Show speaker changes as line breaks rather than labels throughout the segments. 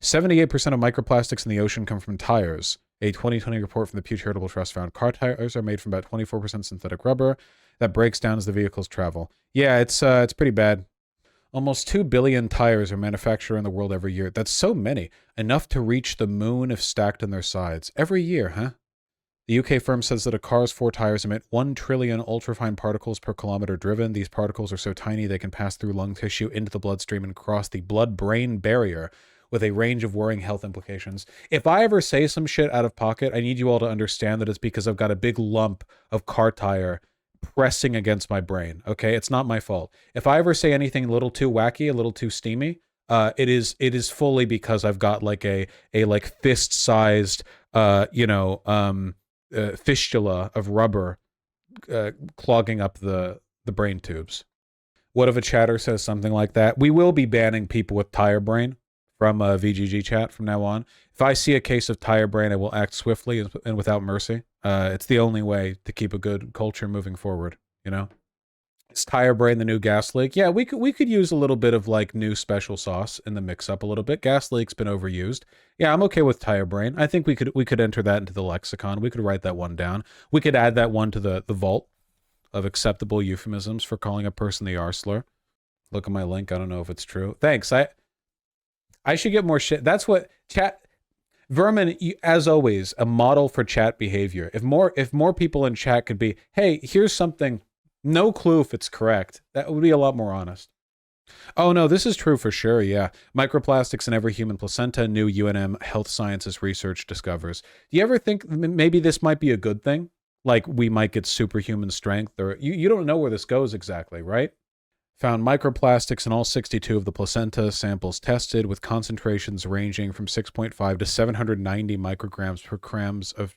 78% of microplastics in the ocean come from tires. A 2020 report from the Pew Charitable Trust found car tires are made from about 24% synthetic rubber that breaks down as the vehicles travel. Yeah, it's pretty bad. Almost 2 billion tires are manufactured in the world every year. That's so many. Enough to reach the moon if stacked on their sides. Every year, huh? The UK firm says that a car's 4 tires emit 1 trillion ultrafine particles per kilometer driven. These particles are so tiny they can pass through lung tissue into the bloodstream and cross the blood-brain barrier with a range of worrying health implications. If I ever say some shit out of pocket, I need you all to understand that it's because I've got a big lump of car tire pressing against my brain, okay? It's not my fault. If I ever say anything a little too wacky, a little too steamy, it is fully because I've got like a like fist-sized, fistula of rubber clogging up the brain tubes. What if a chatter says something like that? We will be banning people with tire brain from VGG chat from now on. If I see a case of tire brain, I will act swiftly and without mercy. It's the only way to keep a good culture moving forward, you know? Is tire brain the new gas leak? Yeah, we could use a little bit of like new special sauce in the mix up a little bit. Gas leak's been overused. Yeah, I'm okay with tire brain. I think we could enter that into the lexicon. We could write that one down. We could add that one to the vault of acceptable euphemisms for calling a person the R slur. Look at my link. I don't know if it's true. Thanks. I should get more shit. That's what chat Vermin, as always, a model for chat behavior. If more people in chat could be, hey, here's something, no clue if it's correct, that would be a lot more honest. Oh no, this is true for sure, yeah. Microplastics in every human placenta, new UNM Health Sciences research discovers. Do you ever think maybe this might be a good thing? Like we might get superhuman strength, or you don't know where this goes exactly, right? Found microplastics in all 62 of the placenta samples tested, with concentrations ranging from 6.5 to 790 micrograms per grams of...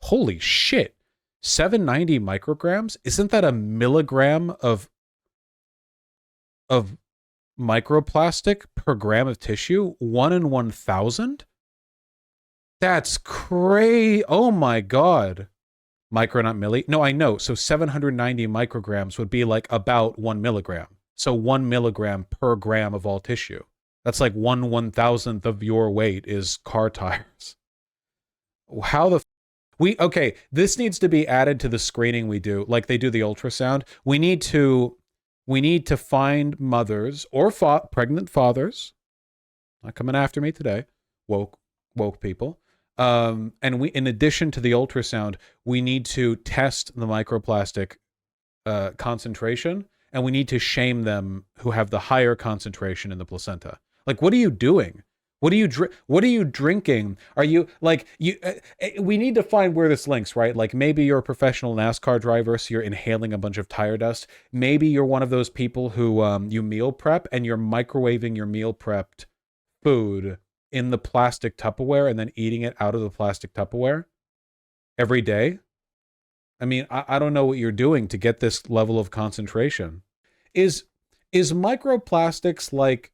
Holy shit! 790 micrograms? Isn't that a milligram of microplastic per gram of tissue? 1 in 1,000? That's crazy! Oh my god! Micro, not milli. No, I know. So 790 micrograms would be like about 1 milligram. So 1 milligram per gram of all tissue. That's like 1/1000th of your weight is car tires. How the... Okay, this needs to be added to the screening we do, like they do the ultrasound. We need to find mothers or pregnant fathers. Not coming after me today. Woke people. And in addition to the ultrasound, we need to test the microplastic concentration, and we need to shame them who have the higher concentration in the placenta. Like, what are you doing? What are you drinking? Are you like we need to find where this links, right? Like maybe you're a professional NASCAR driver, so you're inhaling a bunch of tire dust. Maybe you're one of those people who you meal prep and you're microwaving your meal prepped food in the plastic Tupperware and then eating it out of the plastic Tupperware every day. I mean, I don't know what you're doing to get this level of concentration. Is microplastics like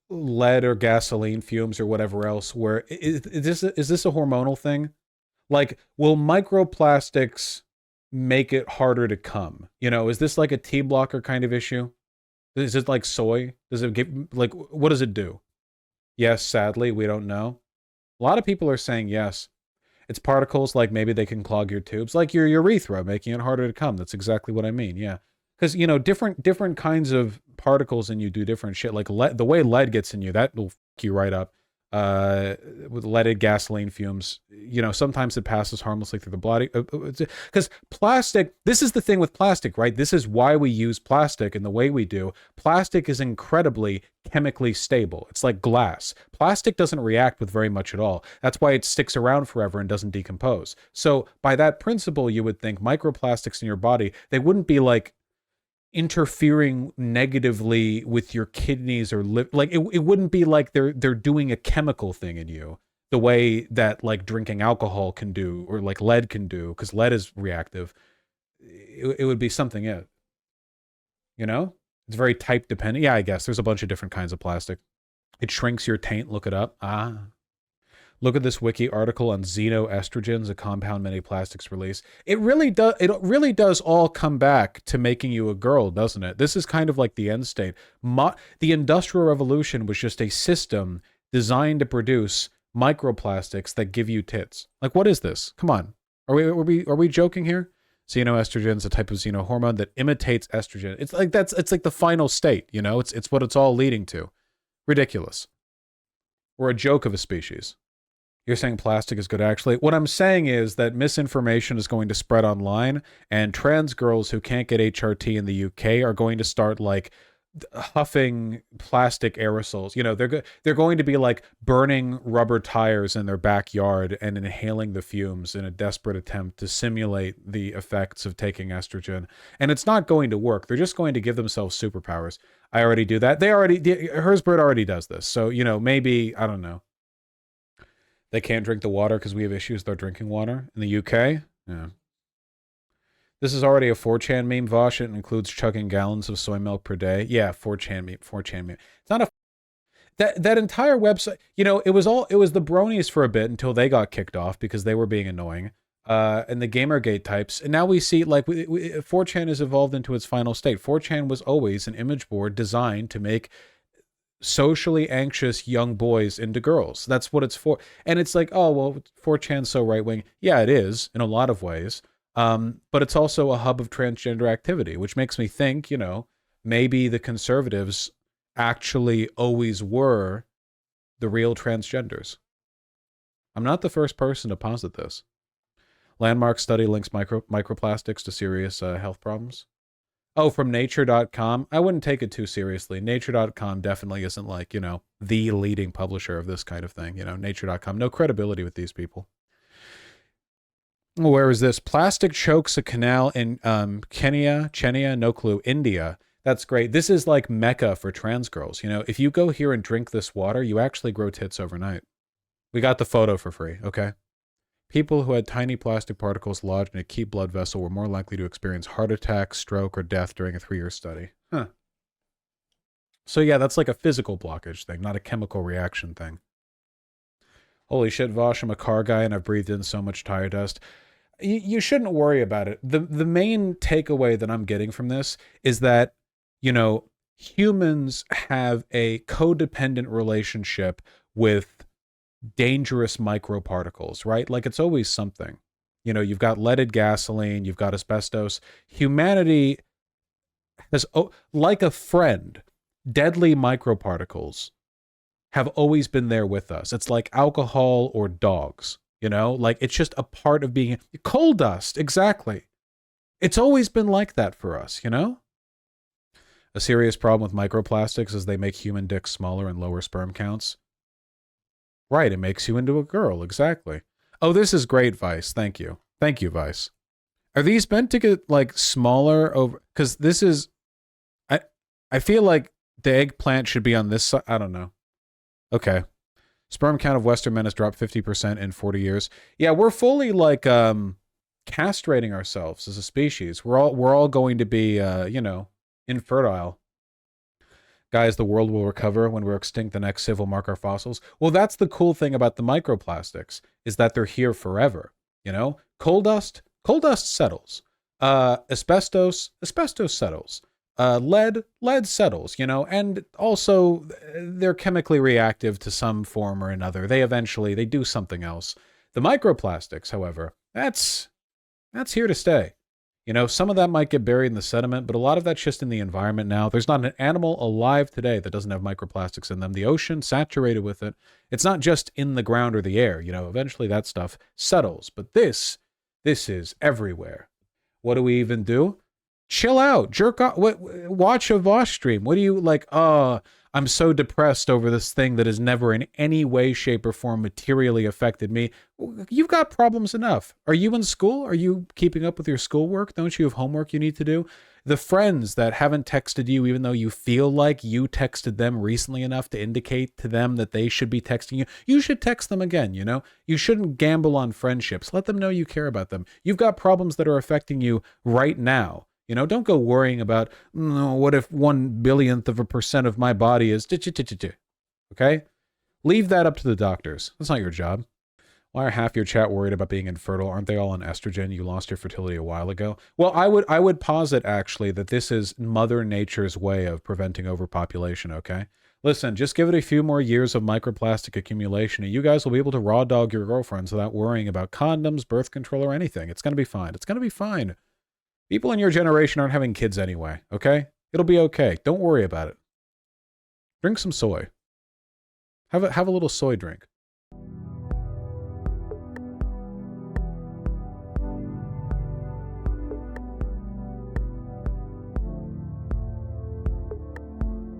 lead or gasoline fumes or whatever else, where is this a hormonal thing? Like, will microplastics make it harder to come? You know, is this like a T blocker kind of issue? Is it like soy? Does it give, like, what does it do? Yes, sadly, we don't know. A lot of people are saying yes. It's particles, like maybe they can clog your tubes, like your urethra, making it harder to come. That's exactly what I mean, yeah. Because, you know, different kinds of particles in you do different shit. Like lead, the way lead gets in you, that will fuck you right up. With leaded gasoline fumes, you know, sometimes it passes harmlessly through the body. Because plastic, this is the thing with plastic, right? This is why we use plastic in the way we do. Plastic is incredibly chemically stable. It's like glass. Plastic doesn't react with very much at all. That's why it sticks around forever and doesn't decompose. So by that principle, you would think microplastics in your body, they wouldn't be like interfering negatively with your kidneys or like it wouldn't be like they're doing a chemical thing in you the way that like drinking alcohol can do or like lead can do, because lead is reactive. It would be something, yeah, you know, it's very type dependent. Yeah, I guess there's a bunch of different kinds of plastic. It shrinks your taint. Look it up. Look at this wiki article on xenoestrogens, a compound many plastics release. It really does all come back to making you a girl, doesn't it? This is kind of like the end state. The Industrial Revolution was just a system designed to produce microplastics that give you tits. Like, what is this? Come on. Are we joking here? Xenoestrogen is a type of xenohormone that imitates estrogen. It's like the final state, you know? It's what it's all leading to. Ridiculous. We're a joke of a species. You're saying plastic is good, actually. What I'm saying is that misinformation is going to spread online, and trans girls who can't get HRT in the UK are going to start, like, huffing plastic aerosols. You know, they're going to be, like, burning rubber tires in their backyard and inhaling the fumes in a desperate attempt to simulate the effects of taking estrogen. And it's not going to work. They're just going to give themselves superpowers. I already do that. Herzberg already does this. So, you know, maybe, I don't know. They can't drink the water because we have issues with our drinking water in the UK. Yeah. This is already a 4chan meme, Vosh. It includes chugging gallons of soy milk per day. Yeah, 4chan meme. It's not a... That entire website, you know, it was the bronies for a bit until they got kicked off because they were being annoying. And the Gamergate types. And now we see, like, 4chan has evolved into its final state. 4chan was always an image board designed to make socially anxious young boys into girls. That's what it's for. And it's like, oh, well, 4chan's so right-wing. Yeah, it is in a lot of ways. But it's also a hub of transgender activity, which makes me think, you know, maybe the conservatives actually always were the real transgenders. I'm not the first person to posit this. Landmark study links microplastics to serious health problems. Oh, from nature.com? I wouldn't take it too seriously. Nature.com definitely isn't, like, you know, the leading publisher of this kind of thing. You know, nature.com, no credibility with these people. Where is this? Plastic chokes a canal in Chenia, no clue, India. That's great. This is like Mecca for trans girls. You know, if you go here and drink this water, you actually grow tits overnight. We got the photo for free, okay? People who had tiny plastic particles lodged in a key blood vessel were more likely to experience heart attack, stroke, or death during a 3-year study. Huh. So yeah, that's like a physical blockage thing, not a chemical reaction thing. Holy shit, Vosh, I'm a car guy and I've breathed in so much tire dust. You shouldn't worry about it. The main takeaway that I'm getting from this is that, you know, humans have a codependent relationship with dangerous microparticles, right? Like, it's always something. You know, you've got leaded gasoline, you've got asbestos. Humanity has, like a friend, deadly microparticles have always been there with us. It's like alcohol or dogs, you know? Like, it's just a part of being... Coal dust, exactly. It's always been like that for us, you know? A serious problem with microplastics is they make human dicks smaller and lower sperm counts. Right, it makes you into a girl, exactly. Oh, this is great, Vice. Thank you. Thank you, Vice. Are these meant to get, like, smaller over... Because this is... I feel like the eggplant should be on this side. I don't know. Okay. Sperm count of Western men has dropped 50% in 40 years. Yeah, we're fully, like, castrating ourselves as a species. We're all going to be, you know, infertile. Guys, the world will recover. When we're extinct, the next civ will mark our fossils. Well, that's the cool thing about the microplastics, is that they're here forever. You know, coal dust settles. Asbestos settles. Lead settles, you know, and also they're chemically reactive to some form or another. They do something else. The microplastics, however, that's here to stay. You know, some of that might get buried in the sediment, but a lot of that's just in the environment now. There's not an animal alive today that doesn't have microplastics in them. The ocean, saturated with it. It's not just in the ground or the air. You know, eventually that stuff settles. But this is everywhere. What do we even do? Chill out. Jerk off. Watch a Vosh stream. What do you, like, I'm so depressed over this thing that has never in any way, shape, or form materially affected me. You've got problems enough. Are you in school? Are you keeping up with your schoolwork? Don't you have homework you need to do? The friends that haven't texted you, even though you feel like you texted them recently enough to indicate to them that they should be texting you, you should text them again, you know? You shouldn't gamble on friendships. Let them know you care about them. You've got problems that are affecting you right now. You know, don't go worrying about, what if 1/1000% of my body is... Okay? Leave that up to the doctors. That's not your job. Why are half your chat worried about being infertile? Aren't they all on estrogen? You lost your fertility a while ago. Well, I would posit, actually, that this is Mother Nature's way of preventing overpopulation, okay? Listen, just give it a few more years of microplastic accumulation, and you guys will be able to raw dog your girlfriends without worrying about condoms, birth control, or anything. It's going to be fine. It's going to be fine. People in your generation aren't having kids anyway, okay? It'll be okay. Don't worry about it. Drink some soy. Have a little soy drink.